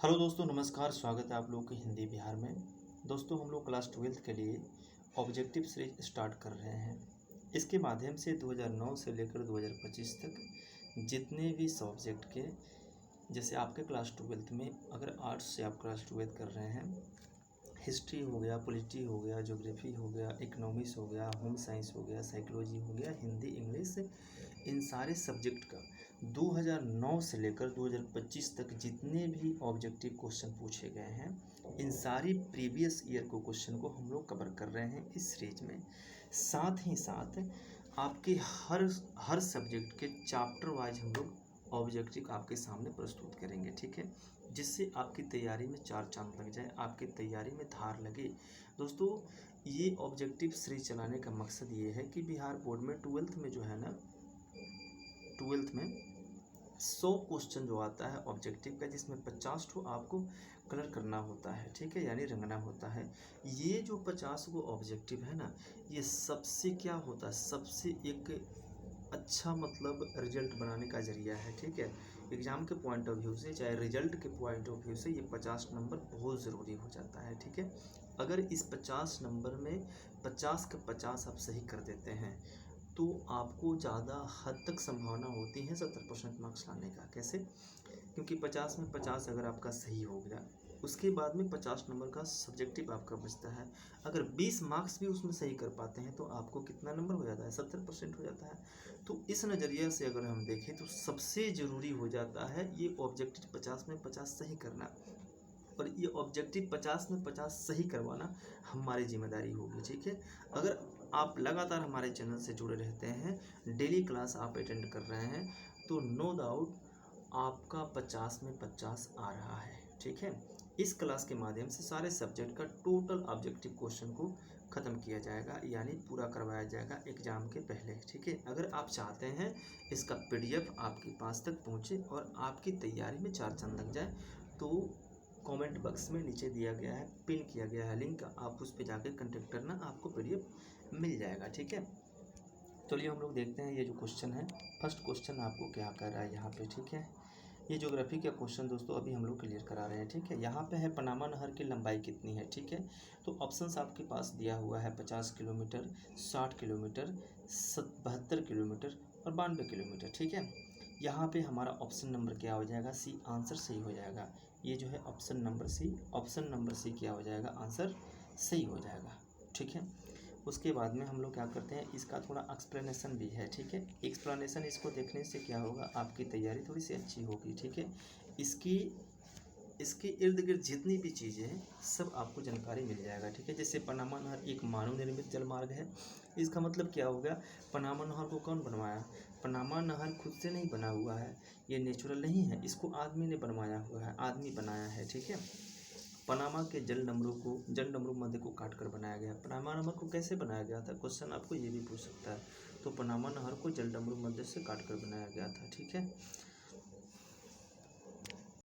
Hello दोस्तों, नमस्कार। स्वागत है आप लोगों के हिंदी बिहार में। दोस्तों, हम लोग क्लास 12th के लिए ऑब्जेक्टिव सीरीज स्टार्ट कर रहे हैं। इसके माध्यम से 2009 से लेकर 2025 तक जितने भी सब्जेक्ट के, जैसे आपके क्लास 12th में अगर आर्ट्स से आप क्लास 12th कर रहे हैं, हिस्ट्री हो गया, पॉलिटी हो गया, ज्योग्राफी हो गया, इकोनॉमिक्स हो गया, होम साइंस हो गया, साइकोलॉजी हो गया, हिंदी, इंग्लिश, इन सारे सब्जेक्ट का 2009 से लेकर 2025 तक जितने भी ऑब्जेक्टिव क्वेश्चन पूछे गए हैं, इन सारी प्रीवियस ईयर को क्वेश्चन को हम लोग कवर कर रहे हैं इस सीरीज में। साथ ही साथ आपके हर सब्जेक्ट के चैप्टर वाइज हम लोग ऑब्जेक्टिव आपके सामने प्रस्तुत करेंगे, ठीक है, जिससे आपकी तैयारी में चार चांद लग जाए, आपकी तैयारी में धार लगे। दोस्तों, ये ऑब्जेक्टिव सीरीज चलाने का मकसद ये है कि बिहार बोर्ड में 12th में जो है ना, 12th में 100 क्वेश्चन जो आता है ऑब्जेक्टिव का, जिसमें 50 ठो आपको कलर करना होता है, ठीक है, यानी रंगना होता है। ये जो 50 गो ऑब्जेक्टिव है ना, ये सबसे क्या होता है, सबसे एक अच्छा मतलब रिजल्ट बनाने का जरिया है, ठीक है। एग्ज़ाम के पॉइंट ऑफ व्यू से, चाहे रिजल्ट के पॉइंट ऑफ व्यू से, ये 50 नंबर बहुत ज़रूरी हो जाता है, ठीक है। अगर इस 50 नंबर में 50 के 50 आप सही कर देते हैं तो आपको ज़्यादा हद तक संभावना होती है 70% मार्क्स लाने का। कैसे? क्योंकि 50 में 50 अगर आपका सही हो गया, उसके बाद में 50 नंबर का सब्जेक्टिव आपका बचता है। अगर 20 मार्क्स भी उसमें सही कर पाते हैं तो आपको कितना नंबर हो जाता है? 70% हो जाता है। तो इस नज़रिए से अगर हम देखें तो सबसे ज़रूरी हो जाता है ये ऑब्जेक्टिव 50 में 50 सही करना, और ये ऑब्जेक्टिव 50 में 50 सही करवाना हमारी जिम्मेदारी होगी, ठीक है। अगर आप लगातार हमारे चैनल से जुड़े रहते हैं, डेली क्लास आप अटेंड कर रहे हैं, तो नो डाउट आपका 50 में 50 आ रहा है, ठीक है। इस क्लास के माध्यम से सारे सब्जेक्ट का टोटल ऑब्जेक्टिव क्वेश्चन को ख़त्म किया जाएगा, यानी पूरा करवाया जाएगा एग्ज़ाम के पहले, ठीक है। अगर आप चाहते हैं इसका PDF आपके पास तक पहुँचे और आपकी तैयारी में चार चांद लग जाए, तो कमेंट बॉक्स में नीचे दिया गया है, पिन किया गया है लिंक, आप उस पर जाकर कंटेक्ट करना, आपको PDF मिल जाएगा, ठीक है। चलिए हम लोग देखते हैं ये जो क्वेश्चन है। फर्स्ट क्वेश्चन आपको क्या कर रहा है यहाँ पे, ठीक है। ये ज्योग्राफी का क्वेश्चन दोस्तों अभी हम लोग क्लियर करा रहे हैं, ठीक है। यहाँ पे है पनामा नहर की लंबाई कितनी है, ठीक है। तो ऑप्शंस आपके पास दिया हुआ है 50 किलोमीटर, 60 किलोमीटर, 72 किलोमीटर और 92 किलोमीटर, ठीक है। यहाँ पे हमारा ऑप्शन नंबर क्या हो जाएगा? सी आंसर सही हो जाएगा। ये जो है ऑप्शन नंबर सी क्या हो जाएगा? आंसर सही हो जाएगा, ठीक है। उसके बाद में हम लोग क्या करते हैं, इसका थोड़ा एक्सप्लेनेशन भी है, ठीक है। एक्सप्लेनेशन इसको देखने से क्या होगा, आपकी तैयारी थोड़ी सी अच्छी होगी, ठीक है। इसके इर्द गिर्द जितनी भी चीज़ें हैं सब आपको जानकारी मिल जाएगा, ठीक है। जैसे पनामा नहर एक मानव निर्मित जलमार्ग है, इसका मतलब क्या हो गया, पनामा नहर को कौन बनवाया? पनामा नहर खुद से नहीं बना हुआ है, ये नेचुरल नहीं है, इसको आदमी ने बनवाया हुआ है, आदमी बनाया है, ठीक है। पनामा के जल डमरू मध्य को काट कर बनाया गया। पनामा नहर को कैसे बनाया गया था? क्वेश्चन आपको ये भी पूछ सकता है। तो पनामा नहर को जल डमरू मध्य से काट कर बनाया गया था, ठीक है।